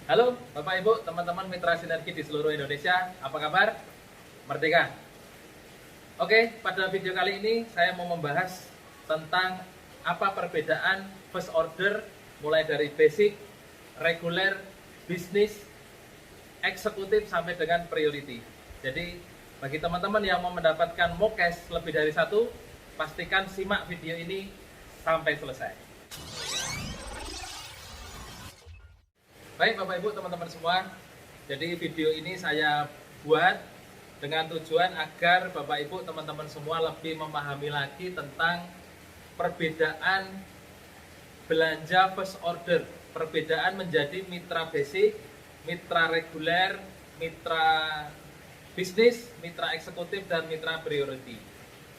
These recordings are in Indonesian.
Halo Bapak Ibu, teman-teman mitra sinergi di seluruh Indonesia, apa kabar? Merdeka! Oke, pada video kali ini saya mau membahas tentang apa perbedaan first order mulai dari basic, reguler, bisnis, eksekutif sampai dengan priority. Jadi bagi teman-teman yang mau mendapatkan mokes lebih dari satu, pastikan simak video ini sampai selesai. Baik Bapak Ibu teman-teman semua, jadi video ini saya buat dengan tujuan agar Bapak Ibu teman-teman semua lebih memahami lagi tentang perbedaan belanja first order, perbedaan menjadi mitra basic, mitra reguler, mitra bisnis, mitra eksekutif, dan mitra priority.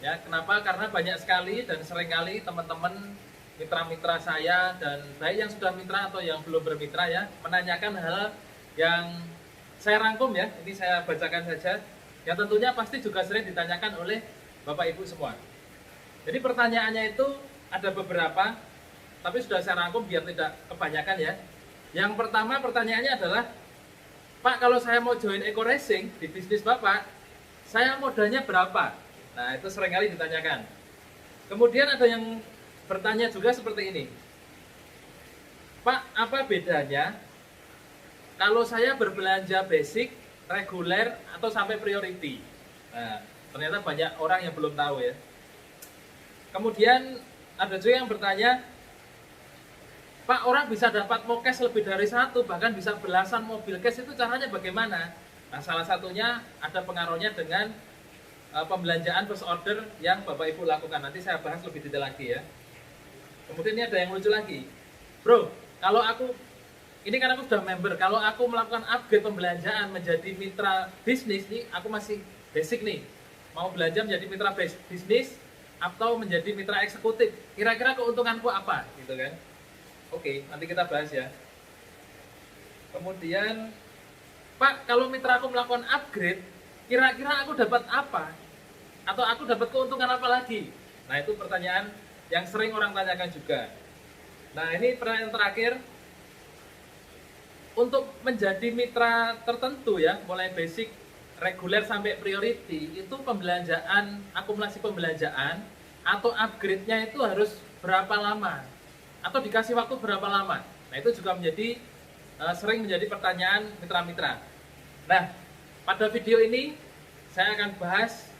Ya, kenapa? Karena banyak sekali dan seringkali teman-teman mitra-mitra saya dan baik yang sudah mitra atau yang belum bermitra ya menanyakan hal yang saya rangkum ya, ini saya bacakan saja, yang tentunya pasti juga sering ditanyakan oleh Bapak Ibu semua. Jadi pertanyaannya itu ada beberapa, tapi sudah saya rangkum biar tidak kebanyakan ya. Yang pertama pertanyaannya adalah, Pak, kalau saya mau join Eco Racing di bisnis Bapak, saya modalnya berapa? Nah, itu seringkali ditanyakan. Kemudian ada yang bertanya juga seperti ini, Pak, apa bedanya kalau saya berbelanja basic, reguler, atau sampai priority? Nah, ternyata banyak orang yang belum tahu ya. Kemudian ada juga yang bertanya, Pak, orang bisa dapat mokes lebih dari satu, bahkan bisa belasan mobil cash, itu caranya bagaimana? Nah, salah satunya ada pengaruhnya dengan pembelanjaan first order yang Bapak Ibu lakukan. Nanti saya bahas lebih detail lagi ya. Kemudian ini ada yang lucu lagi, bro, kalau aku, ini kan aku sudah member, kalau aku melakukan upgrade pembelanjaan menjadi mitra bisnis nih, aku masih basic nih, mau belanja menjadi mitra bisnis atau menjadi mitra eksekutif, kira-kira keuntunganku apa, gitu kan? Oke, nanti kita bahas ya. Kemudian, Pak, kalau mitra aku melakukan upgrade, kira-kira aku dapat apa? Atau aku dapat keuntungan apa lagi? Nah, itu pertanyaan yang sering orang tanyakan juga. Nah, ini pertanyaan terakhir. Untuk menjadi mitra tertentu ya, mulai basic, reguler sampai priority, itu pembelanjaan, akumulasi pembelanjaan atau upgrade-nya itu harus berapa lama? Atau dikasih waktu berapa lama? Nah, itu juga menjadi sering menjadi pertanyaan mitra-mitra. Nah, pada video ini saya akan bahas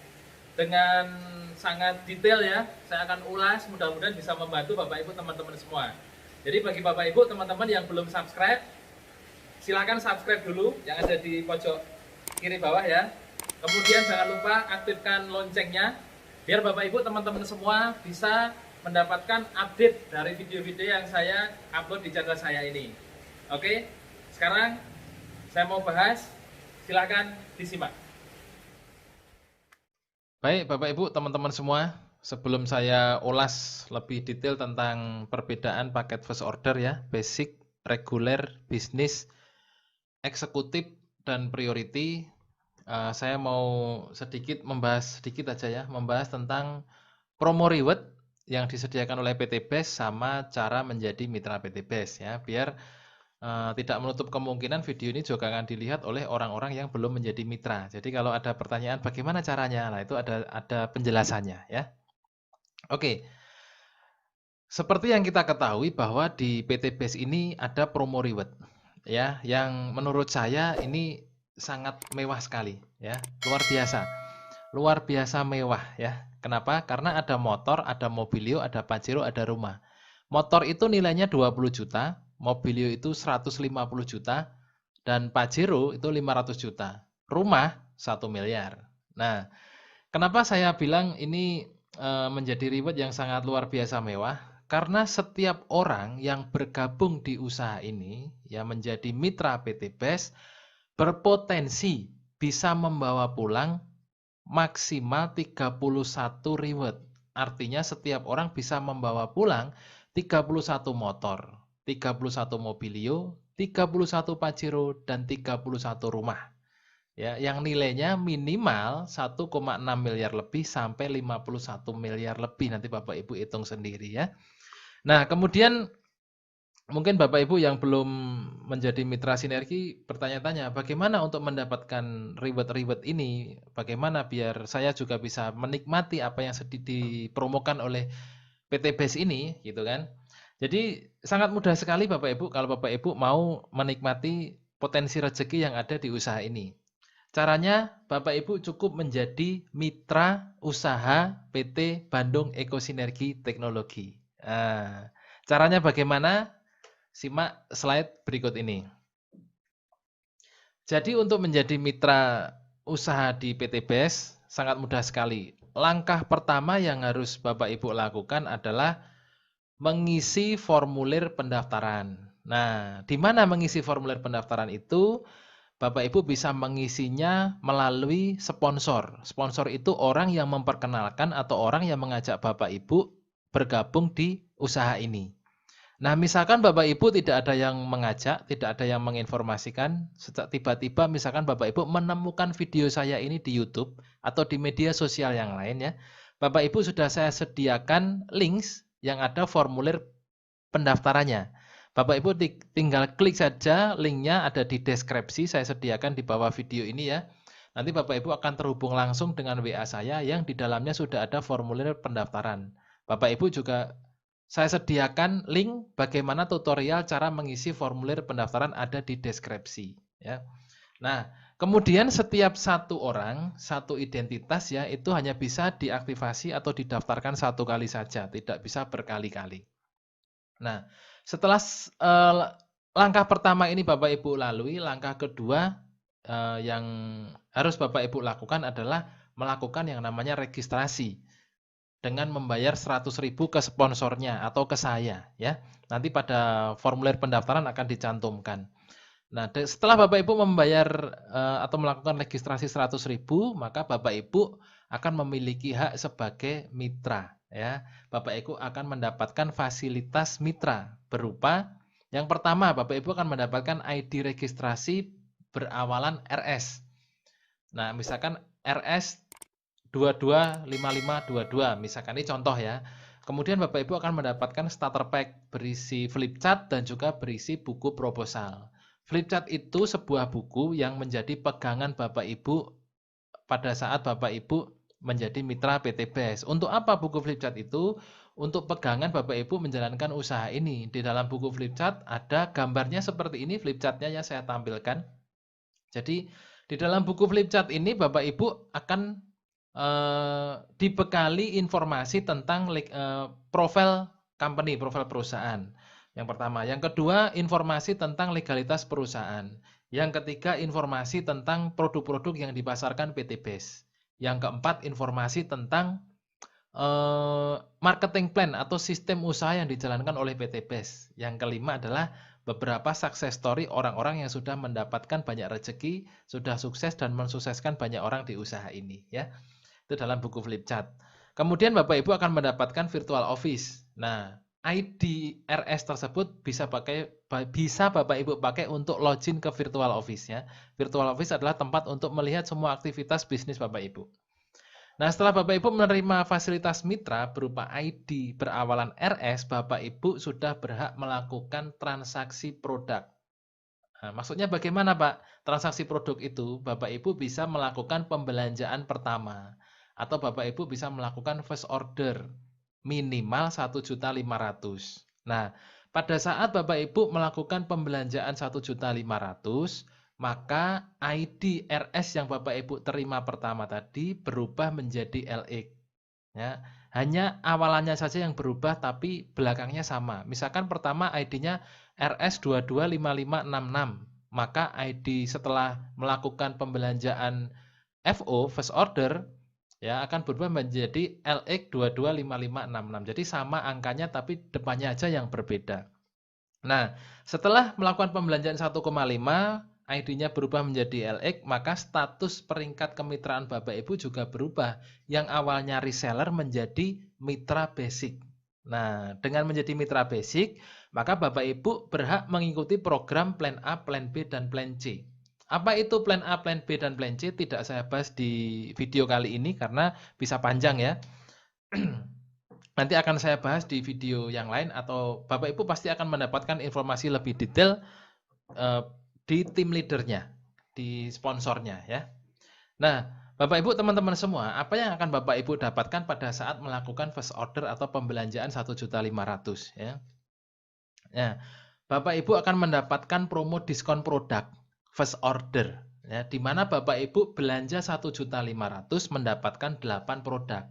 dengan sangat detail ya, saya akan ulas, mudah-mudahan bisa membantu Bapak Ibu teman-teman semua. Jadi bagi Bapak Ibu teman-teman yang belum subscribe, silakan subscribe dulu yang ada di pojok kiri bawah ya. Kemudian jangan lupa aktifkan loncengnya biar Bapak Ibu teman-teman semua bisa mendapatkan update dari video-video yang saya upload di channel saya ini. Oke, sekarang saya mau bahas, silakan disimak. Baik Bapak Ibu teman-teman semua, sebelum saya ulas lebih detail tentang perbedaan paket first order ya, basic, reguler, bisnis, eksekutif, dan priority, saya mau membahas sedikit aja ya, membahas tentang promo reward yang disediakan oleh PT BES sama cara menjadi mitra PT BES ya, biar tidak menutup kemungkinan video ini juga akan dilihat oleh orang-orang yang belum menjadi mitra. Jadi kalau ada pertanyaan bagaimana caranya, nah itu ada penjelasannya ya. Oke, seperti yang kita ketahui bahwa di PT BES ini ada promo reward ya, yang menurut saya ini sangat mewah sekali ya, luar biasa mewah ya. Kenapa? Karena ada motor, ada mobilio, ada pajero, ada rumah. Motor itu nilainya 20 juta, mobilio itu 150 juta, dan pajero itu 500 juta. Rumah 1 miliar. Nah, kenapa saya bilang ini menjadi reward yang sangat luar biasa mewah? Karena setiap orang yang bergabung di usaha ini, yang menjadi mitra PT BES, berpotensi bisa membawa pulang maksimal 31 reward. Artinya setiap orang bisa membawa pulang 31 motor, 31 mobilio, 31 pajero, dan 31 rumah. Ya, yang nilainya minimal 1,6 miliar lebih sampai 51 miliar lebih. Nanti Bapak Ibu hitung sendiri ya. Nah, kemudian mungkin Bapak Ibu yang belum menjadi mitra sinergi bertanya-tanya, bagaimana untuk mendapatkan reward-reward ini? Bagaimana biar saya juga bisa menikmati apa yang dipromokan oleh PT BES ini, gitu kan? Jadi sangat mudah sekali Bapak Ibu kalau Bapak Ibu mau menikmati potensi rezeki yang ada di usaha ini. Caranya Bapak Ibu cukup menjadi mitra usaha PT Bandung Ekosinergi Teknologi. Nah, caranya bagaimana? Simak slide berikut ini. Jadi untuk menjadi mitra usaha di PT BES sangat mudah sekali. Langkah pertama yang harus Bapak Ibu lakukan adalah mengisi formulir pendaftaran. Nah, di mana mengisi formulir pendaftaran itu? Bapak Ibu bisa mengisinya melalui sponsor. Sponsor itu orang yang memperkenalkan atau orang yang mengajak Bapak Ibu bergabung di usaha ini. Nah, misalkan Bapak Ibu tidak ada yang mengajak, tidak ada yang menginformasikan, tiba-tiba misalkan Bapak Ibu menemukan video saya ini di YouTube atau di media sosial yang lain ya. Bapak Ibu sudah saya sediakan links yang ada formulir pendaftarannya. Bapak Ibu tinggal klik saja, linknya ada di deskripsi, saya sediakan di bawah video ini ya. Nanti Bapak Ibu akan terhubung langsung dengan WA saya yang di dalamnya sudah ada formulir pendaftaran. Bapak Ibu juga saya sediakan link bagaimana tutorial cara mengisi formulir pendaftaran ada di deskripsi ya. Nah, kemudian setiap satu orang, satu identitas ya, itu hanya bisa diaktifasi atau didaftarkan satu kali saja, tidak bisa berkali-kali. Nah, setelah langkah pertama ini Bapak Ibu lalui, langkah kedua yang harus Bapak Ibu lakukan adalah melakukan yang namanya registrasi dengan membayar 100.000 ke sponsornya atau ke saya ya. Nanti pada formulir pendaftaran akan dicantumkan. Nah, setelah Bapak Ibu membayar atau melakukan registrasi 100.000, maka Bapak Ibu akan memiliki hak sebagai mitra ya. Bapak Ibu akan mendapatkan fasilitas mitra berupa yang pertama Bapak Ibu akan mendapatkan ID registrasi berawalan RS. Nah, misalkan RS 225522 misalkan ini contoh ya. Kemudian Bapak Ibu akan mendapatkan starter pack berisi flipchart dan juga berisi buku proposal. Flipchart itu sebuah buku yang menjadi pegangan Bapak Ibu pada saat Bapak Ibu menjadi mitra PT BES. Untuk apa buku flipchart itu? Untuk pegangan Bapak Ibu menjalankan usaha ini. Di dalam buku flipchart ada gambarnya seperti ini, flipchartnya yang saya tampilkan. Jadi di dalam buku flipchart ini Bapak Ibu akan dibekali informasi tentang profil company, profil perusahaan. Yang pertama, yang kedua informasi tentang legalitas perusahaan. Yang ketiga informasi tentang produk-produk yang dipasarkan PT BES. Yang keempat informasi tentang marketing plan atau sistem usaha yang dijalankan oleh PT BES. Yang kelima adalah beberapa success story orang-orang yang sudah mendapatkan banyak rezeki, sudah sukses dan mensukseskan banyak orang di usaha ini ya. Itu dalam buku flipchart. Kemudian Bapak Ibu akan mendapatkan virtual office. Nah, ID RS tersebut bisa Bapak Ibu pakai untuk login ke virtual office ya. Virtual office adalah tempat untuk melihat semua aktivitas bisnis Bapak Ibu. Nah, setelah Bapak Ibu menerima fasilitas mitra berupa ID berawalan RS, Bapak Ibu sudah berhak melakukan transaksi produk. Nah, maksudnya bagaimana Pak? Transaksi produk itu Bapak Ibu bisa melakukan pembelanjaan pertama atau Bapak Ibu bisa melakukan first order minimal 1.500.000. Nah, pada saat Bapak Ibu melakukan pembelanjaan 1.500.000, maka ID RS yang Bapak Ibu terima pertama tadi berubah menjadi LX. Ya, hanya awalannya saja yang berubah tapi belakangnya sama. Misalkan pertama ID-nya RS225566, maka ID setelah melakukan pembelanjaan FO first order ya akan berubah menjadi LX 225566. Jadi sama angkanya tapi depannya aja yang berbeda. Nah, setelah melakukan pembelanjaan 1,5, ID-nya berubah menjadi LX, maka status peringkat kemitraan Bapak Ibu juga berubah. Yang awalnya reseller menjadi mitra basic. Nah, dengan menjadi mitra basic, maka Bapak Ibu berhak mengikuti program plan A, plan B, dan plan C. Apa itu plan A, plan B, dan plan C? Tidak saya bahas di video kali ini karena bisa panjang ya. nanti akan saya bahas di video yang lain, atau Bapak Ibu pasti akan mendapatkan informasi lebih detail di tim leadernya, di sponsornya ya. Nah, Bapak Ibu teman-teman semua, apa yang akan Bapak Ibu dapatkan pada saat melakukan first order atau pembelanjaan 1.500.000 ya. Ya, Bapak Ibu akan mendapatkan promo diskon produk first order ya, di mana Bapak Ibu belanja 1.500.000 mendapatkan 8 produk.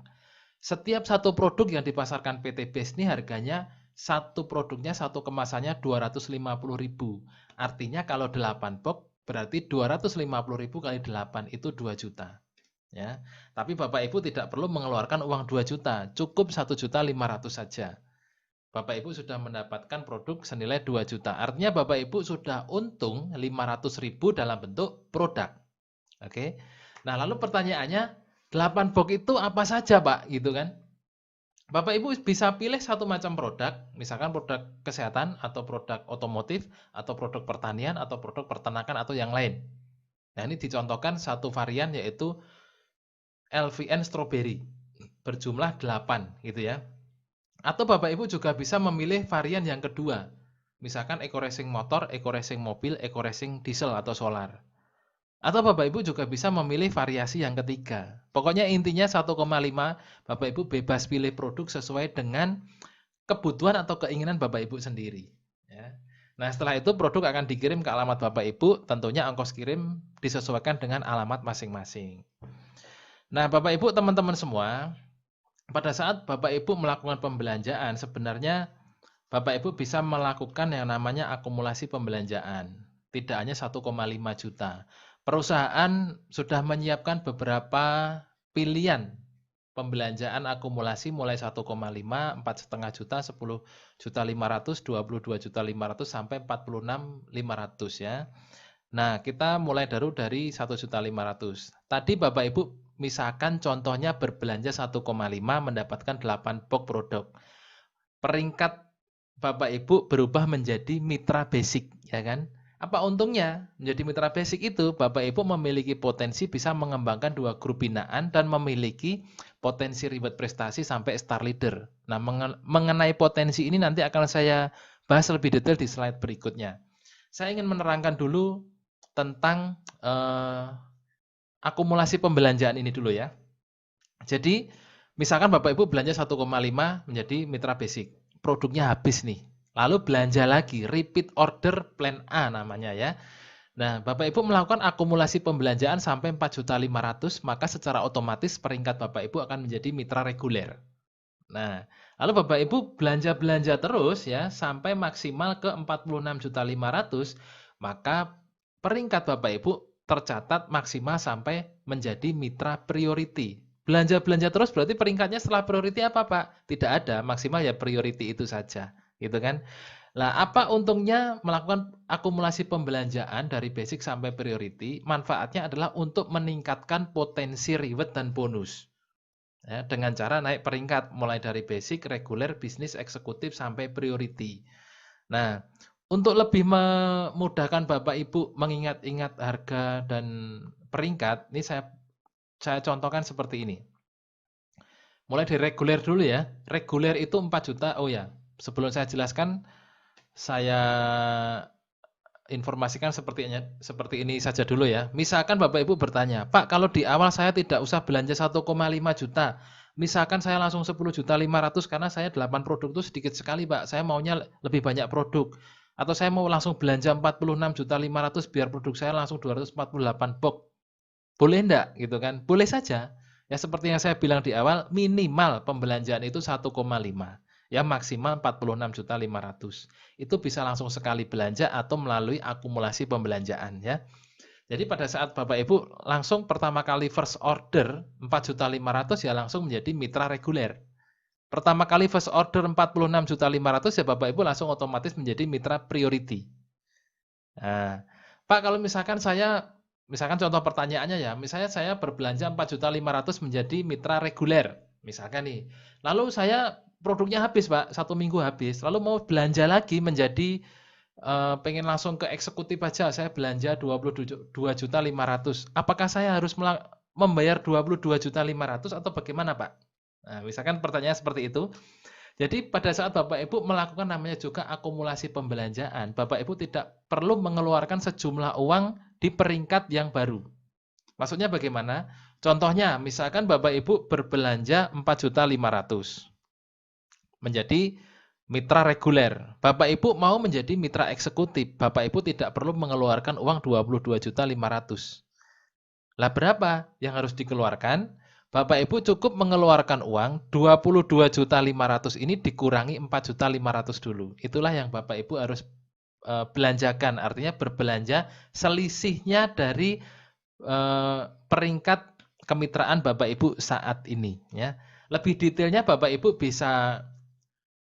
Setiap satu produk yang dipasarkan PT Base ini harganya satu produknya, satu kemasannya 250.000. Artinya kalau 8 box berarti 250.000 kali 8 itu 2 juta. Ya. Tapi Bapak Ibu tidak perlu mengeluarkan uang 2 juta, cukup 1.500.000 saja. Bapak Ibu sudah mendapatkan produk senilai 2 juta. Artinya Bapak Ibu sudah untung 500.000 dalam bentuk produk. Oke. Nah, lalu pertanyaannya, 8 box itu apa saja, Pak? Gitu kan? Bapak Ibu bisa pilih satu macam produk, misalkan produk kesehatan atau produk otomotif atau produk pertanian atau produk peternakan atau yang lain. Nah, ini dicontohkan satu varian yaitu LVN strawberry berjumlah 8 gitu ya. Atau Bapak Ibu juga bisa memilih varian yang kedua. Misalkan eco racing motor, eco racing mobil, eco racing diesel atau solar. Atau Bapak Ibu juga bisa memilih variasi yang ketiga. Pokoknya intinya 1,5 Bapak Ibu bebas pilih produk sesuai dengan kebutuhan atau keinginan Bapak Ibu sendiri. Ya. Nah, setelah itu produk akan dikirim ke alamat Bapak Ibu, tentunya ongkos kirim disesuaikan dengan alamat masing-masing. Nah, Bapak Ibu teman-teman semua, pada saat Bapak Ibu melakukan pembelanjaan, sebenarnya Bapak Ibu bisa melakukan yang namanya akumulasi pembelanjaan. Tidak hanya 1,5 juta. Perusahaan sudah menyiapkan beberapa pilihan pembelanjaan akumulasi mulai 1,5, 4,5 juta, 10.500.000, 22.500.000 sampai 46.500 ya. Nah, kita mulai dari 1.500.000. Tadi Bapak Ibu misalkan contohnya berbelanja 1,5 mendapatkan 8 box produk. Peringkat Bapak Ibu berubah menjadi mitra basic, ya kan? Apa untungnya? Menjadi mitra basic itu Bapak Ibu memiliki potensi bisa mengembangkan 2 grup binaan dan memiliki potensi reward prestasi sampai star leader. Nah, mengenai potensi ini nanti akan saya bahas lebih detail di slide berikutnya. Saya ingin menerangkan dulu tentang akumulasi pembelanjaan ini dulu ya. Jadi, misalkan Bapak Ibu belanja 1,5 menjadi mitra basic. Produknya habis nih. Lalu belanja lagi, repeat order plan A namanya ya. Nah, Bapak Ibu melakukan akumulasi pembelanjaan sampai 4.500.000, maka secara otomatis peringkat Bapak Ibu akan menjadi mitra reguler. Nah, lalu Bapak Ibu belanja-belanja terus ya sampai maksimal ke 46.500.000, maka peringkat Bapak Ibu tercatat maksimal sampai menjadi mitra priority. Belanja-belanja terus berarti peringkatnya setelah priority apa, Pak? Tidak ada, maksimal ya priority itu saja, gitu kan? Nah, apa untungnya melakukan akumulasi pembelanjaan dari basic sampai priority? Manfaatnya adalah untuk meningkatkan potensi reward dan bonus. Ya, dengan cara naik peringkat mulai dari basic, reguler, bisnis, eksekutif sampai priority. Nah, untuk lebih memudahkan Bapak Ibu mengingat-ingat harga dan peringkat, ini saya contohkan seperti ini. Mulai dari reguler dulu ya. Reguler itu 4 juta. Oh ya, sebelum saya jelaskan, saya informasikan seperti ini saja dulu ya. Misalkan Bapak Ibu bertanya, Pak, kalau di awal saya tidak usah belanja 1,5 juta, misalkan saya langsung 10.500.000 karena saya 8 produk itu sedikit sekali, Pak. Saya maunya lebih banyak produk. Atau saya mau langsung belanja 46.500.000 biar produk saya langsung 248 box. Boleh enggak gitu kan? Boleh saja. Ya seperti yang saya bilang di awal, minimal pembelanjaan itu 1,5. Ya maksimal 46.500.000. Itu bisa langsung sekali belanja atau melalui akumulasi pembelanjaan ya. Jadi pada saat Bapak Ibu langsung pertama kali first order 4.500.000 ya langsung menjadi mitra reguler. Pertama kali first order 46.500.000 ya Bapak Ibu langsung otomatis menjadi mitra priority. Nah, Pak kalau misalkan contoh pertanyaannya ya, misalnya saya berbelanja 4.500.000 menjadi mitra reguler, misalkan nih. Lalu saya produknya habis Pak, 1 minggu habis. Lalu mau belanja lagi menjadi pengen langsung ke eksekutif aja, saya belanja 22.500.000. Apakah saya harus membayar 22.500.000 atau bagaimana Pak? Nah, misalkan pertanyaan seperti itu. Jadi pada saat Bapak Ibu melakukan namanya juga akumulasi pembelanjaan, Bapak Ibu tidak perlu mengeluarkan sejumlah uang di peringkat yang baru. Maksudnya bagaimana? Contohnya, misalkan Bapak Ibu berbelanja 4.500.000 menjadi mitra reguler. Bapak Ibu mau menjadi mitra eksekutif, Bapak Ibu tidak perlu mengeluarkan uang 22.500.000. Lah berapa yang harus dikeluarkan? Bapak Ibu cukup mengeluarkan uang 22.500.000 ini dikurangi 4.500.000 dulu. Itulah yang Bapak Ibu harus belanjakan, artinya berbelanja selisihnya dari peringkat kemitraan Bapak Ibu saat ini ya. Lebih detailnya Bapak Ibu bisa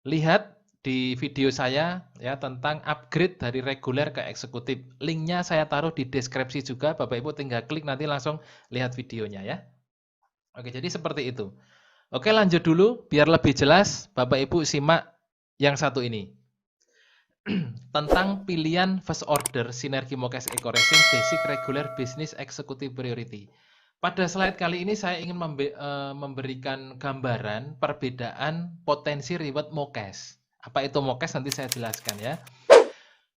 lihat di video saya ya tentang upgrade dari reguler ke eksekutif. Linknya saya taruh di deskripsi juga, Bapak Ibu tinggal klik nanti langsung lihat videonya ya. Oke, jadi seperti itu. Oke, lanjut dulu biar lebih jelas, Bapak Ibu simak yang satu ini. Tentang pilihan first order sinergi Mokes Eco Racing basic regular business executive priority. Pada slide kali ini saya ingin memberikan gambaran perbedaan potensi reward Mokes. Apa itu Mokes nanti saya jelaskan ya.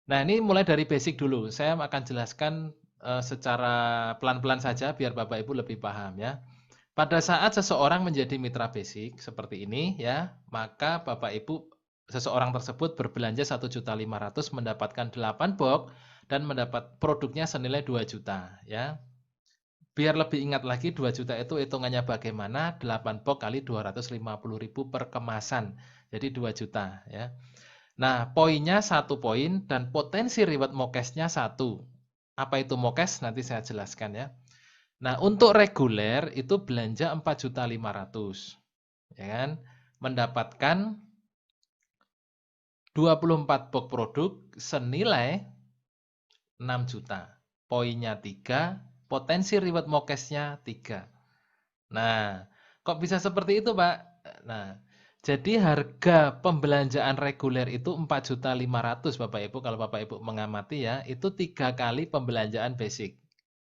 Nah, ini mulai dari basic dulu. Saya akan jelaskan secara pelan-pelan saja biar Bapak Ibu lebih paham ya. Pada saat seseorang menjadi mitra basic seperti ini ya, maka Bapak Ibu seseorang tersebut berbelanja 1.500.000 mendapatkan 8 box dan mendapat produknya senilai 2 juta ya. Biar lebih ingat lagi 2 juta itu hitungannya bagaimana, 8 box kali 250.000 per kemasan. Jadi 2 juta ya. Nah, poinnya 1 poin dan potensi reward Mokesnya 1. Apa itu Mokes? Nanti saya jelaskan ya. Nah, untuk reguler itu belanja 4.500.000. Ya kan? Mendapatkan 24 box produk senilai 6 juta. Poinnya 3, potensi reward Mokesnya 3. Nah, kok bisa seperti itu, Pak? Nah, jadi harga pembelanjaan reguler itu 4.500.000 Bapak Ibu, kalau Bapak Ibu mengamati ya, itu 3 kali pembelanjaan basic.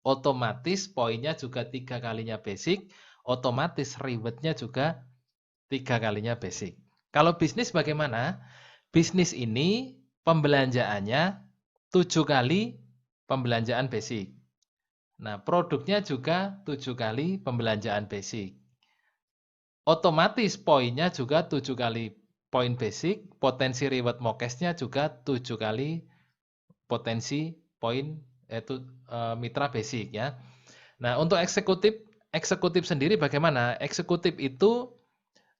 Otomatis poinnya juga 3 kalinya basic, otomatis rewardnya juga 3 kalinya basic. Kalau bisnis bagaimana? Bisnis ini pembelanjaannya 7 kali pembelanjaan basic. Nah, produknya juga 7 kali pembelanjaan basic. Otomatis poinnya juga 7 kali poin basic, potensi reward Mokesnya juga 7 kali potensi poin yaitu mitra basic ya. Nah, untuk eksekutif sendiri bagaimana? Eksekutif itu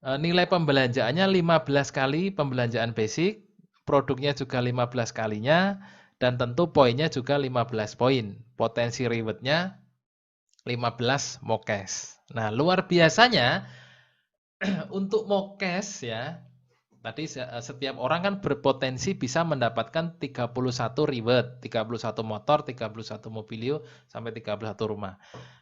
nilai pembelanjaannya 15 kali pembelanjaan basic, produknya juga 15 kalinya, dan tentu poinnya juga 15 poin. Potensi rewardnya 15 Mokes. Nah, luar biasanya untuk Mokes ya, tadi setiap orang kan berpotensi bisa mendapatkan 31 reward, 31 motor, 31 mobilio, sampai 31 rumah.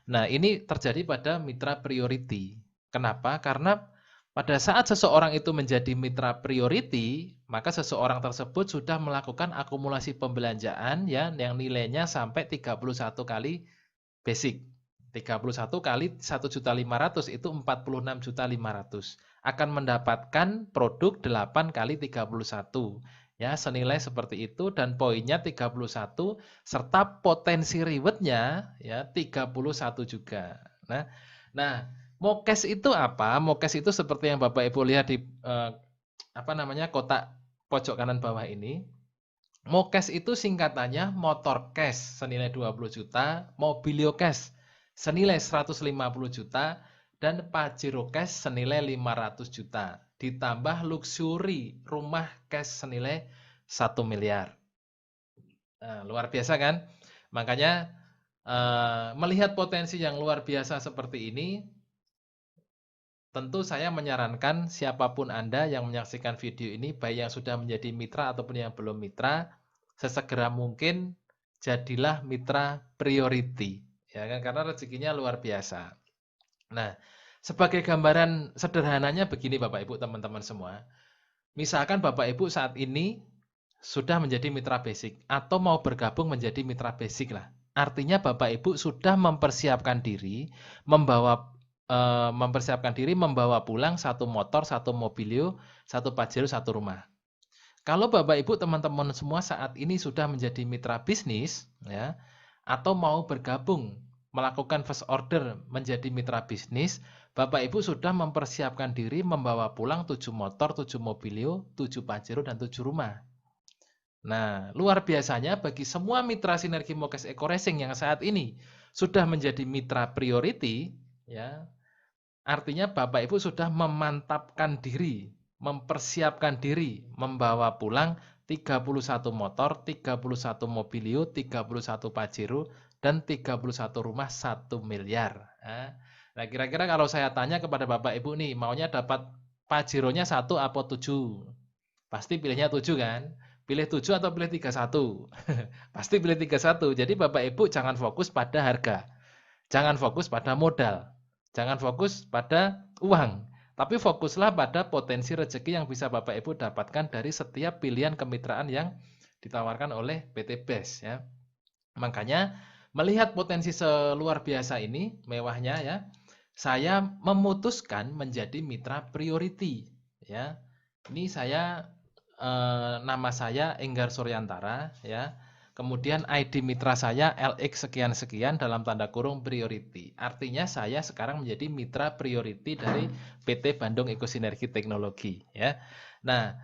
Nah, ini terjadi pada mitra priority. Kenapa? Karena pada saat seseorang itu menjadi mitra priority, maka seseorang tersebut sudah melakukan akumulasi pembelanjaan ya yang nilainya sampai 31 kali basic. 31 kali 1.500.000 itu 46.500.000. Akan mendapatkan produk 8 kali 31. Ya, senilai seperti itu dan poinnya 31 serta potensi rewardnya ya 31 juga. Nah, Mokes itu apa? Mokes itu seperti yang Bapak Ibu lihat di kotak pojok kanan bawah ini. Mokes itu singkatannya motor cash senilai 20 juta, mobilio cash senilai 150 juta, dan Pajero cash senilai 500 juta. Ditambah luxury rumah cash senilai 1 miliar. Nah, luar biasa kan? Makanya melihat potensi yang luar biasa seperti ini, tentu saya menyarankan siapapun Anda yang menyaksikan video ini, baik yang sudah menjadi mitra ataupun yang belum mitra, sesegera mungkin jadilah mitra priority, ya kan? Karena rezekinya luar biasa. Nah, sebagai gambaran sederhananya begini Bapak Ibu, teman-teman semua. Misalkan Bapak Ibu saat ini sudah menjadi mitra basic atau mau bergabung menjadi mitra basic lah. Artinya Bapak Ibu sudah mempersiapkan diri, membawa mempersiapkan diri membawa pulang 1 motor, 1 mobilio, 1 Pajero, 1 rumah. Kalau Bapak Ibu teman-teman semua saat ini sudah menjadi mitra bisnis ya, atau mau bergabung melakukan first order menjadi mitra bisnis, Bapak Ibu sudah mempersiapkan diri membawa pulang 7 motor, 7 mobilio, 7 Pajero dan 7 rumah. Nah, luar biasanya bagi semua mitra Sinergi Mokes Eco Racing yang saat ini sudah menjadi mitra priority ya. Artinya Bapak Ibu sudah memantapkan diri, mempersiapkan diri membawa pulang 31 motor, 31 mobilio, 31 Pajero, dan 31 rumah 1 miliar. Nah, kira-kira kalau saya tanya kepada Bapak Ibu nih, maunya dapat Pajeronya 1 apa 7? Pasti pilihnya 7 kan? Pilih 7 atau pilih 31? Pasti pilih 31. Jadi Bapak Ibu jangan fokus pada harga. Jangan fokus pada modal. Jangan fokus pada uang, tapi fokuslah pada potensi rezeki yang bisa Bapak Ibu dapatkan dari setiap pilihan kemitraan yang ditawarkan oleh PT BES ya. Makanya melihat potensi seluar biasa ini, mewahnya ya, saya memutuskan menjadi mitra priority ya. Ini saya nama saya Enggar Suryantara ya. Kemudian ID mitra saya LX sekian-sekian dalam tanda kurung priority. Artinya saya sekarang menjadi mitra priority dari PT Bandung Ekosinergi Teknologi ya. Nah,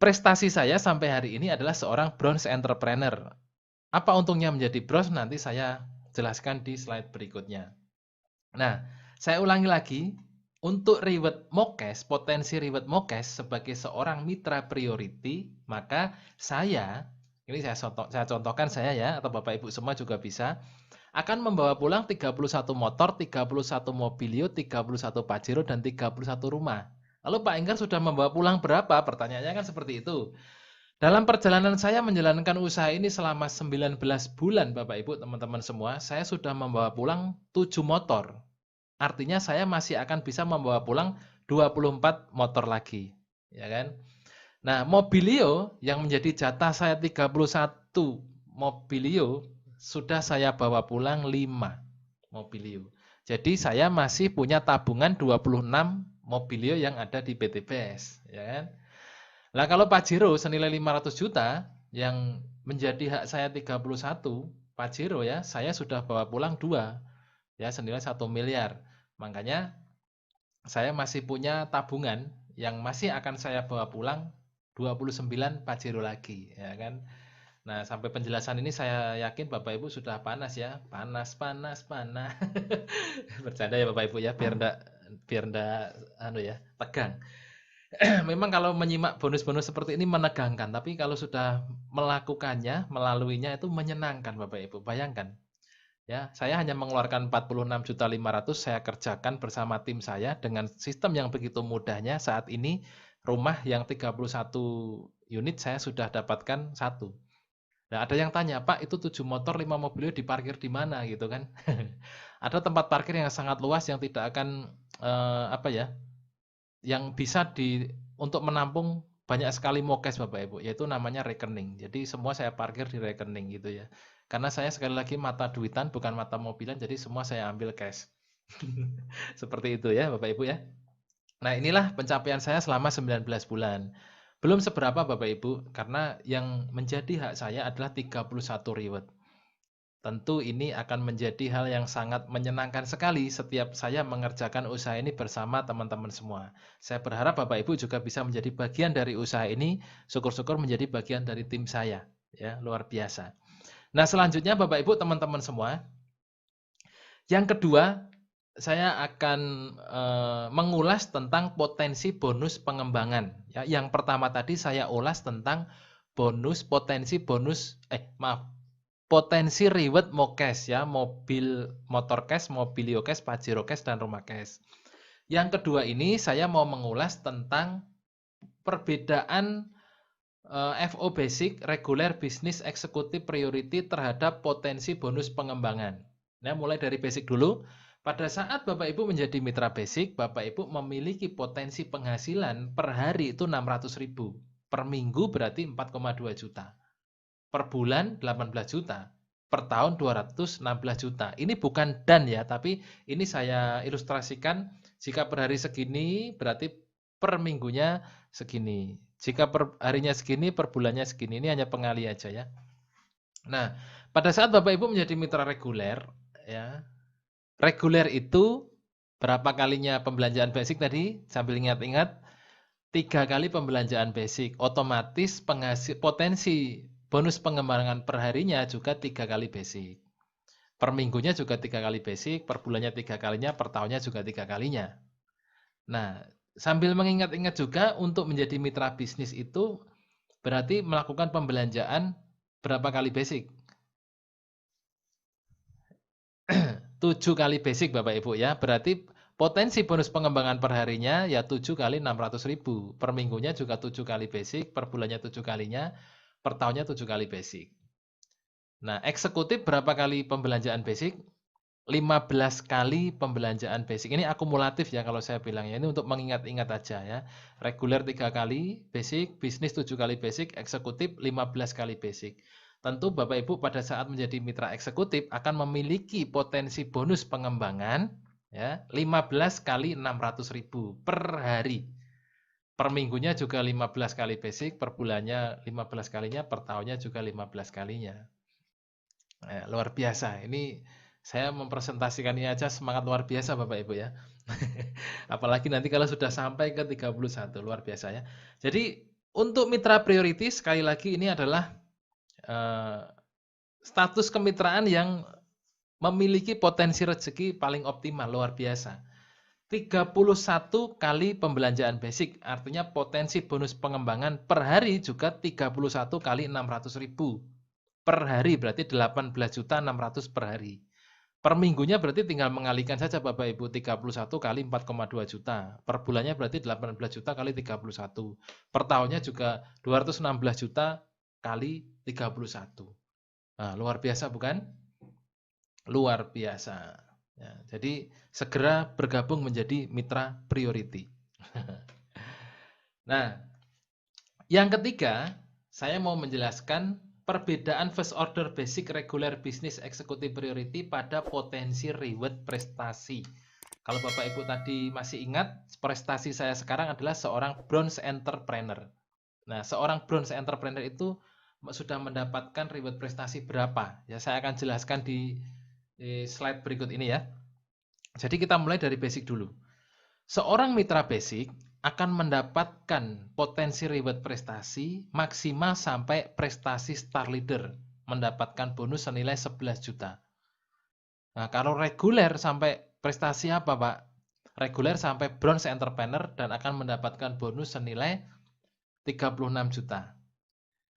prestasi saya sampai hari ini adalah seorang bronze entrepreneur. Apa untungnya menjadi bronze nanti saya jelaskan di slide berikutnya. Nah, saya ulangi lagi, untuk reward Mokes, potensi reward Mokes sebagai seorang mitra priority, maka ini saya contohkan saya ya, atau Bapak Ibu semua juga bisa, akan membawa pulang 31 motor, 31 mobilio, 31 Pajero, dan 31 rumah. Lalu Pak Enggar sudah membawa pulang berapa? Pertanyaannya kan seperti itu. Dalam perjalanan saya menjalankan usaha ini selama 19 bulan Bapak Ibu teman-teman semua, saya sudah membawa pulang 7 motor. Artinya saya masih akan bisa membawa pulang 24 motor lagi, ya kan? Nah, mobilio yang menjadi jatah saya 31 mobilio sudah saya bawa pulang 5 mobilio. Jadi saya masih punya tabungan 26 mobilio yang ada di PT BES, ya kan? Nah, kalau Pajero senilai 500 juta yang menjadi hak saya 31 Pajero ya, saya sudah bawa pulang 2 ya senilai 1 miliar. Makanya saya masih punya tabungan yang masih akan saya bawa pulang 29 Pajero lagi ya kan. Nah, sampai penjelasan ini saya yakin Bapak Ibu sudah panas ya. Panas. Bercanda ya Bapak Ibu ya, biar enggak tegang. Memang kalau menyimak bonus-bonus seperti ini menegangkan, tapi kalau sudah melakukannya, melaluinya itu menyenangkan Bapak Ibu. Bayangkan ya, saya hanya mengeluarkan 46.500.000 saya kerjakan bersama tim saya dengan sistem yang begitu mudahnya. Saat ini rumah yang 31 unit saya sudah dapatkan 1. Nah, ada yang tanya, Pak, itu 7 motor 5 mobilio diparkir di mana gitu kan? Ada tempat parkir yang sangat luas yang tidak akan yang bisa untuk menampung banyak sekali Mokes Bapak Ibu, yaitu namanya rekening. Jadi semua saya parkir di rekening gitu ya. Karena saya sekali lagi mata duitan bukan mata mobilan, jadi semua saya ambil cash. Seperti itu ya Bapak Ibu ya. Nah, inilah pencapaian saya selama 19 bulan. Belum seberapa Bapak Ibu, karena yang menjadi hak saya adalah 31 reward. Tentu ini akan menjadi hal yang sangat menyenangkan sekali setiap saya mengerjakan usaha ini bersama teman-teman semua. Saya berharap Bapak Ibu juga bisa menjadi bagian dari usaha ini, syukur-syukur menjadi bagian dari tim saya. Ya, luar biasa. Nah, selanjutnya Bapak Ibu teman-teman semua, yang kedua saya akan mengulas tentang potensi bonus pengembangan. Ya, yang pertama tadi saya ulas tentang potensi reward Mokes ya, motor cash, mobilio cash, Pajero cash, dan rumah cash. Yang kedua ini saya mau mengulas tentang perbedaan FO basic, regular business executive priority terhadap potensi bonus pengembangan. Nah, mulai dari basic dulu. Pada saat Bapak Ibu menjadi mitra basic, Bapak Ibu memiliki potensi penghasilan per hari itu 600.000. Per minggu berarti 4,2 juta. Per bulan 18 juta. per tahun 216 juta. Ini bukan dan ya, tapi ini saya ilustrasikan jika per hari segini berarti per minggunya segini. Jika per harinya segini, per bulannya segini. Ini hanya pengali aja ya. Nah, pada saat Bapak Ibu menjadi mitra reguler, ya, reguler itu berapa kalinya pembelanjaan basic tadi? Sambil ingat-ingat, 3 kali pembelanjaan basic. Otomatis potensi bonus pengembangan per harinya juga 3 kali basic. Per minggunya juga 3 kali basic, per bulannya 3 kalinya, per tahunnya juga 3 kalinya. Nah, sambil mengingat-ingat juga untuk menjadi mitra bisnis itu berarti melakukan pembelanjaan berapa kali basic? 7 kali basic Bapak Ibu ya. Berarti potensi bonus pengembangan per harinya ya 7 kali 600.000. Per minggunya juga 7 kali basic, per bulannya 7 kalinya, per tahunnya 7 kali basic. Nah, eksekutif berapa kali pembelanjaan basic? 15 kali pembelanjaan basic. Ini akumulatif ya kalau saya bilang ya. Ini untuk mengingat-ingat aja ya. Reguler 3 kali basic, bisnis 7 kali basic, eksekutif 15 kali basic. Tentu Bapak Ibu pada saat menjadi mitra eksekutif akan memiliki potensi bonus pengembangan ya 15 kali 600.000 per hari. Per minggunya juga 15 kali basic, per bulannya 15 kalinya, per tahunnya juga 15 kalinya. Luar biasa. Ini saya mempresentasikan ini aja semangat luar biasa Bapak Ibu ya. Apalagi nanti kalau sudah sampai ke 31, luar biasa ya. Jadi untuk mitra priority sekali lagi ini adalah status kemitraan yang memiliki potensi rezeki paling optimal, luar biasa. 31 kali pembelanjaan basic, artinya potensi bonus pengembangan per hari juga 31 kali 600.000. Per hari berarti 18.600.000 per hari. Per minggunya berarti tinggal mengalihkan saja Bapak Ibu 31 kali 4,2 juta. Per bulannya berarti 18 juta kali 31. Per tahunnya juga 216 juta kali 31. Nah, luar biasa bukan? Luar biasa. Ya, jadi segera bergabung menjadi mitra priority. Nah, yang ketiga, saya mau menjelaskan perbedaan first order basic regular business executive priority pada potensi reward prestasi. Kalau Bapak Ibu tadi masih ingat, prestasi saya sekarang adalah seorang bronze entrepreneur. Nah, seorang bronze entrepreneur itu sudah mendapatkan reward prestasi berapa? Ya, saya akan jelaskan di slide berikut ini ya. Jadi kita mulai dari basic dulu. Seorang mitra basic akan mendapatkan potensi reward prestasi maksimal sampai prestasi star leader, mendapatkan bonus senilai 11 juta. Nah, kalau reguler sampai prestasi apa, Pak? Reguler sampai bronze entrepreneur dan akan mendapatkan bonus senilai 36 juta.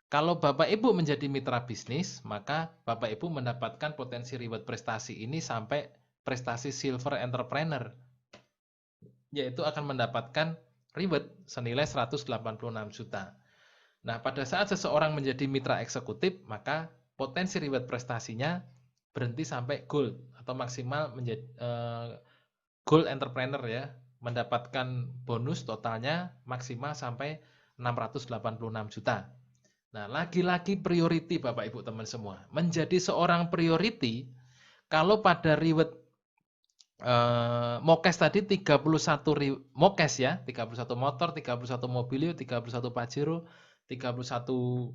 Kalau Bapak Ibu menjadi mitra bisnis, maka Bapak Ibu mendapatkan potensi reward prestasi ini sampai prestasi silver entrepreneur, yaitu akan mendapatkan reward senilai 186 juta. Nah, pada saat seseorang menjadi mitra eksekutif, maka potensi reward prestasinya berhenti sampai gold atau maksimal menjadi gold entrepreneur ya, mendapatkan bonus totalnya maksimal sampai 686 juta. Nah, lagi-lagi priority Bapak Ibu teman semua. Menjadi seorang priority, kalau pada reward Mokes tadi 31 Mokes ya, 31 motor, 31 mobilio, 31 Pajero, 31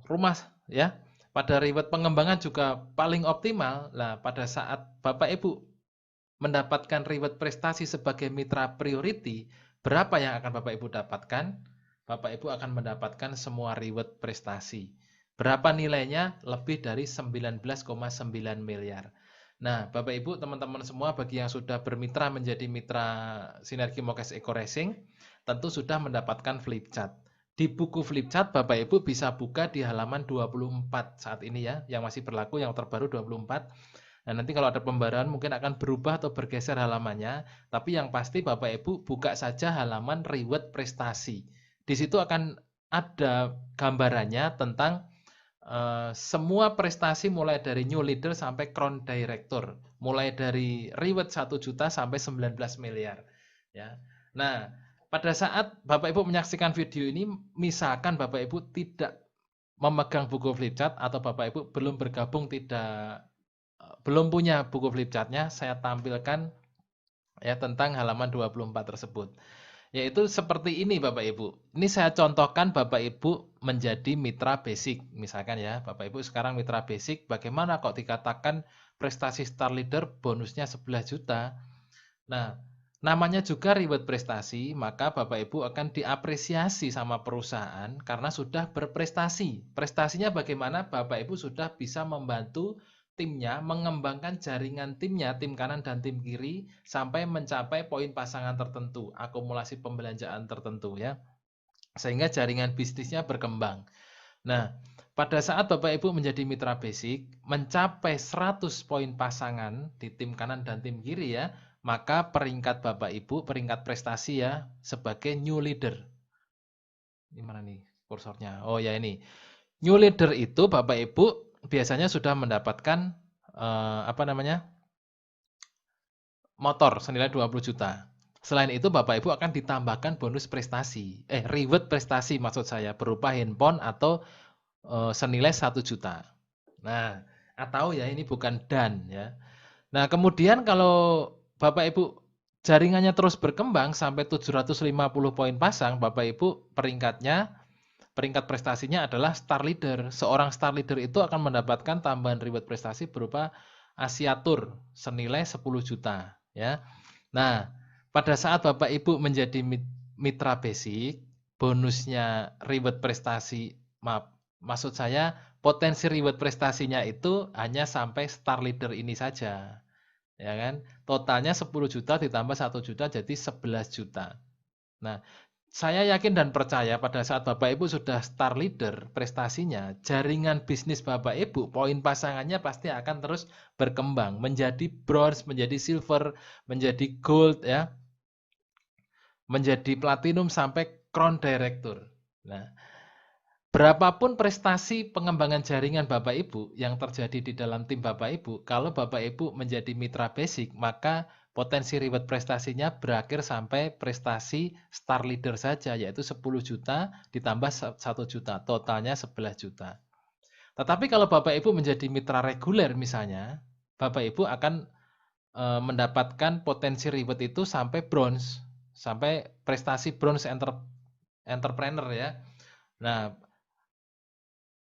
rumah ya. Pada reward pengembangan juga paling optimal. Nah, pada saat Bapak Ibu mendapatkan reward prestasi sebagai mitra priority, berapa yang akan Bapak Ibu dapatkan? Bapak Ibu akan mendapatkan semua reward prestasi. Berapa nilainya? Lebih dari 19,9 miliar. Nah, Bapak Ibu, teman-teman semua, bagi yang sudah bermitra menjadi mitra Sinergi Mokes Eco Racing, tentu sudah mendapatkan flip chart. Di buku flip chart, Bapak Ibu bisa buka di halaman 24 saat ini ya, yang masih berlaku, yang terbaru 24. Nah, nanti kalau ada pembaruan mungkin akan berubah atau bergeser halamannya, tapi yang pasti Bapak Ibu buka saja halaman reward prestasi. Di situ akan ada gambarannya tentang semua prestasi mulai dari new leader sampai crown director, mulai dari reward 1 juta sampai 19 miliar ya. Nah, pada saat Bapak Ibu menyaksikan video ini, misalkan Bapak Ibu tidak memegang buku flipchart atau Bapak Ibu belum bergabung belum punya buku flipchartnya, saya tampilkan ya tentang halaman 24 tersebut. Yaitu seperti ini Bapak Ibu. Ini saya contohkan Bapak Ibu menjadi mitra basic. Misalkan ya, Bapak Ibu sekarang mitra basic, bagaimana kok dikatakan prestasi Star Leader bonusnya 11 juta? Nah, namanya juga reward prestasi, maka Bapak Ibu akan diapresiasi sama perusahaan karena sudah berprestasi. Prestasinya bagaimana? Bapak Ibu sudah bisa membantu timnya mengembangkan jaringan timnya, tim kanan dan tim kiri sampai mencapai poin pasangan tertentu, akumulasi pembelanjaan tertentu ya. Sehingga jaringan bisnisnya berkembang. Nah, pada saat Bapak Ibu menjadi mitra basic, mencapai 100 poin pasangan di tim kanan dan tim kiri ya, maka peringkat Bapak Ibu, peringkat prestasi ya, sebagai new leader. Ini mana nih kursornya? Oh ya ini. New leader itu Bapak Ibu biasanya sudah mendapatkan motor senilai 20 juta. Selain itu Bapak Ibu akan ditambahkan bonus prestasi, reward prestasi maksud saya, berupa handphone atau senilai 1 juta. Nah, atau ya ini bukan dan ya. Nah, kemudian kalau Bapak Ibu jaringannya terus berkembang sampai 750 poin pasang, Bapak Ibu peringkat prestasinya adalah Star Leader. Seorang Star Leader itu akan mendapatkan tambahan reward prestasi berupa Asia Tour senilai 10 juta ya. Nah, pada saat Bapak Ibu menjadi mitra basic, bonusnya reward prestasi, maksud saya potensi reward prestasinya itu hanya sampai Star Leader ini saja. Ya kan? Totalnya 10 juta ditambah 1 juta jadi 11 juta. Nah, saya yakin dan percaya pada saat Bapak Ibu sudah Star Leader prestasinya, jaringan bisnis Bapak Ibu, poin pasangannya pasti akan terus berkembang menjadi bronze, menjadi silver, menjadi gold ya. Menjadi platinum sampai crown director. Nah, berapapun prestasi pengembangan jaringan Bapak Ibu yang terjadi di dalam tim Bapak Ibu, kalau Bapak Ibu menjadi mitra basic, maka potensi reward prestasinya berakhir sampai prestasi Star Leader saja, yaitu 10 juta ditambah 1 juta, totalnya 11 juta. Tetapi kalau Bapak Ibu menjadi mitra reguler misalnya, Bapak Ibu akan mendapatkan potensi reward itu sampai bronze, sampai prestasi bronze entrepreneur ya. Nah,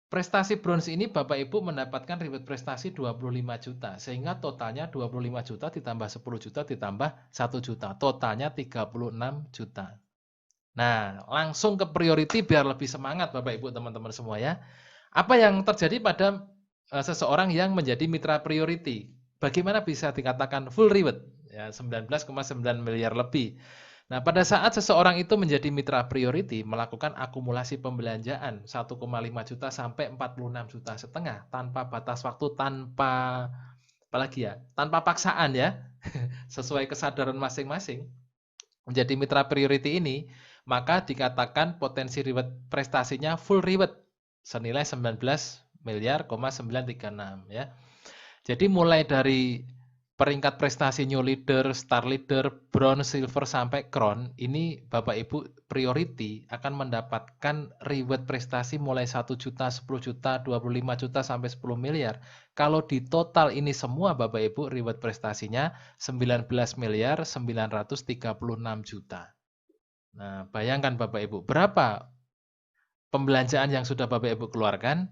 prestasi bronze ini Bapak Ibu mendapatkan reward prestasi 25 juta, sehingga totalnya 25 juta ditambah 10 juta ditambah 1 juta, totalnya 36 juta. Nah, langsung ke priority biar lebih semangat Bapak Ibu teman-teman semua ya. Apa yang terjadi pada seseorang yang menjadi mitra priority? Bagaimana bisa dikatakan full reward? Ya, 19,9 miliar lebih. Nah, pada saat seseorang itu menjadi mitra priority, melakukan akumulasi pembelanjaan 1,5 juta sampai 46 juta setengah tanpa batas waktu, tanpa apalagi ya, tanpa paksaan ya, sesuai kesadaran masing-masing. Menjadi mitra priority ini, maka dikatakan potensi reward prestasinya full reward senilai 19 miliar, 936 ya. Jadi mulai dari peringkat prestasi new leader, star leader, bronze, silver sampai crown, ini Bapak Ibu priority akan mendapatkan reward prestasi mulai 1 juta, 10 juta, 25 juta sampai 10 miliar. Kalau di total ini semua Bapak Ibu reward prestasinya 19 miliar 936 juta. Nah, bayangkan Bapak Ibu, berapa pembelanjaan yang sudah Bapak Ibu keluarkan?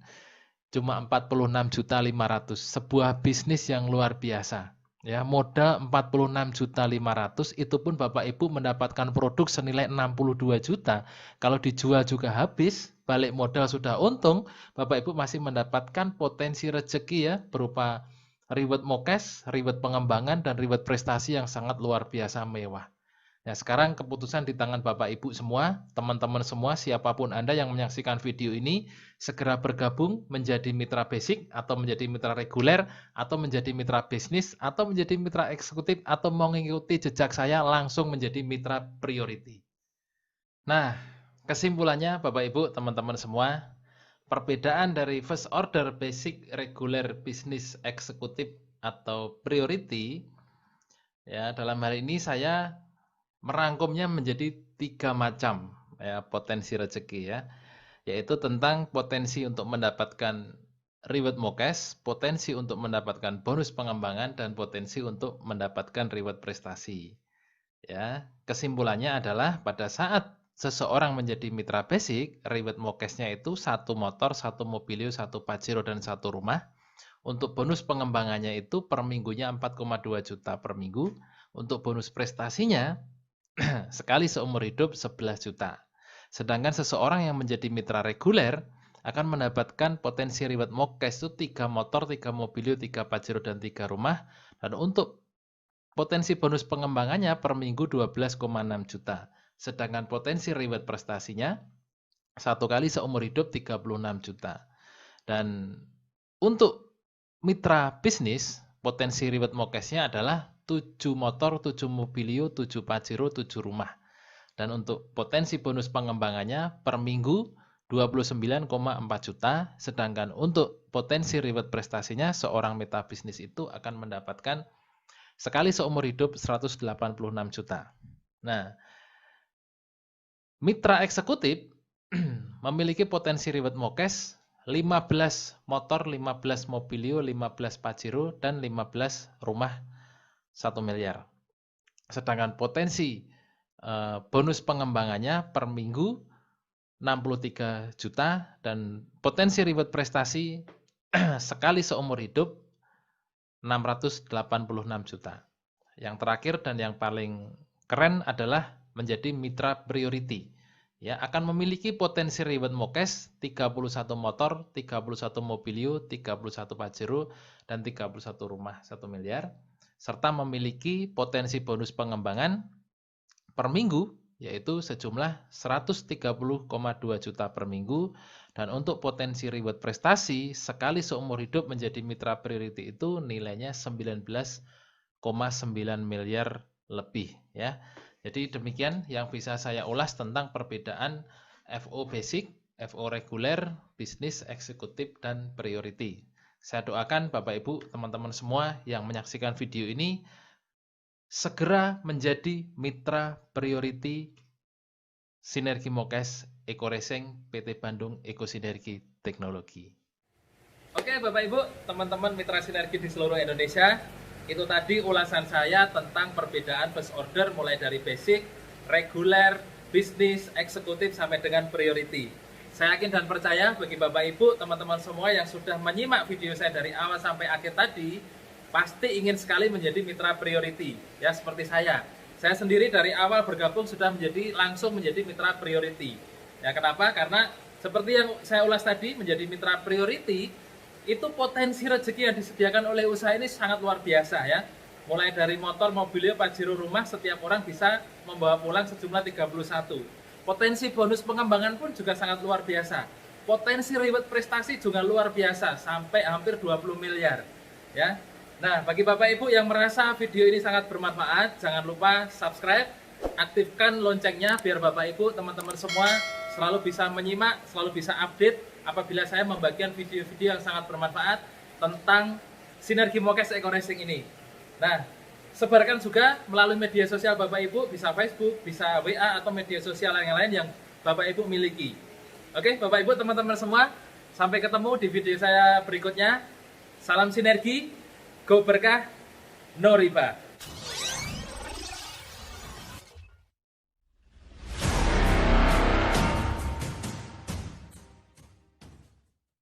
Cuma 46.500.000, sebuah bisnis yang luar biasa. Ya, modal 46.500.000 itu pun Bapak Ibu mendapatkan produk senilai 62 juta. Kalau dijual juga habis, balik modal sudah untung, Bapak Ibu masih mendapatkan potensi rezeki ya berupa reward mokes, reward pengembangan dan reward prestasi yang sangat luar biasa mewah. Nah, sekarang keputusan di tangan Bapak Ibu semua, teman-teman semua, siapapun Anda yang menyaksikan video ini, segera bergabung menjadi mitra basic, atau menjadi mitra reguler, atau menjadi mitra bisnis, atau menjadi mitra eksekutif, atau mengikuti jejak saya langsung menjadi mitra priority. Nah, kesimpulannya Bapak Ibu, teman-teman semua, perbedaan dari first order, basic, reguler, bisnis, eksekutif, atau priority, ya dalam hal ini saya merangkumnya menjadi 3 macam ya potensi rezeki ya. yaitu tentang potensi untuk mendapatkan reward MOKES, potensi untuk mendapatkan bonus pengembangan, dan potensi untuk mendapatkan reward prestasi. Ya, kesimpulannya adalah pada saat seseorang menjadi mitra basic, reward MOKES-nya itu 1 motor, 1 mobilio, 1 Pajero, dan 1 rumah. Untuk bonus pengembangannya itu per minggunya 4,2 juta per minggu. Untuk bonus prestasinya sekali seumur hidup 11 juta. Sedangkan seseorang yang menjadi mitra reguler akan mendapatkan potensi reward MOKES itu 3 motor, 3 mobilio, 3 Pajero, dan 3 rumah. Dan untuk potensi bonus pengembangannya per minggu 12,6 juta. Sedangkan potensi reward prestasinya 1 kali seumur hidup 36 juta. Dan untuk mitra bisnis, potensi reward MOKES-nya adalah 7 motor, 7 mobilio, 7 Pajero, 7 rumah. Dan untuk potensi bonus pengembangannya per minggu 29,4 juta, sedangkan untuk potensi reward prestasinya seorang mitra bisnis itu akan mendapatkan sekali seumur hidup 186 juta. Nah, mitra eksekutif memiliki potensi reward MOKES 15 motor, 15 mobilio, 15 Pajero, dan 15 rumah 1 miliar. Sedangkan potensi bonus pengembangannya per minggu 63 juta dan potensi reward prestasi sekali seumur hidup 686 juta. Yang terakhir dan yang paling keren adalah menjadi mitra priority. Ya, akan memiliki potensi reward MOKES 31 motor, 31 mobilio, 31 Pajero, dan 31 rumah 1 miliar. Serta memiliki potensi bonus pengembangan per minggu, yaitu sejumlah 130,2 juta per minggu. Dan untuk potensi reward prestasi, sekali seumur hidup menjadi mitra priority itu nilainya 19,9 miliar lebih. Ya. Jadi demikian yang bisa saya ulas tentang perbedaan FO basic, FO reguler, bisnis, eksekutif, dan priority. Saya doakan Bapak Ibu, teman-teman semua yang menyaksikan video ini segera menjadi mitra priority Sinergi MOKES Eko Racing PT Bandung Eko Sinergi Teknologi. Oke Bapak Ibu, teman-teman mitra sinergi di seluruh Indonesia, itu tadi ulasan saya tentang perbedaan first order mulai dari basic, reguler, bisnis, eksekutif sampai dengan priority. Saya yakin dan percaya bagi Bapak Ibu, teman-teman semua yang sudah menyimak video saya dari awal sampai akhir tadi, pasti ingin sekali menjadi mitra priority. Ya, seperti saya. Saya sendiri dari awal bergabung sudah langsung menjadi mitra priority. Ya, kenapa? Karena seperti yang saya ulas tadi, menjadi mitra priority itu potensi rezeki yang disediakan oleh usaha ini sangat luar biasa ya. Mulai dari motor, mobilio, Pajero, rumah, setiap orang bisa membawa pulang sejumlah 31. Potensi bonus pengembangan pun juga sangat luar biasa. Potensi reward prestasi juga luar biasa, sampai hampir 20 miliar. Ya. Nah, bagi Bapak Ibu yang merasa video ini sangat bermanfaat, jangan lupa subscribe, aktifkan loncengnya biar Bapak Ibu, teman-teman semua selalu bisa menyimak, selalu bisa update apabila saya membagikan video-video yang sangat bermanfaat tentang Sinergi MOKES Eko Racing ini. Nah, sebarkan juga melalui media sosial Bapak Ibu, bisa Facebook, bisa WA, atau media sosial yang lain yang Bapak Ibu miliki. Oke, Bapak Ibu, teman-teman semua, sampai ketemu di video saya berikutnya. Salam sinergi, go berkah, no riba.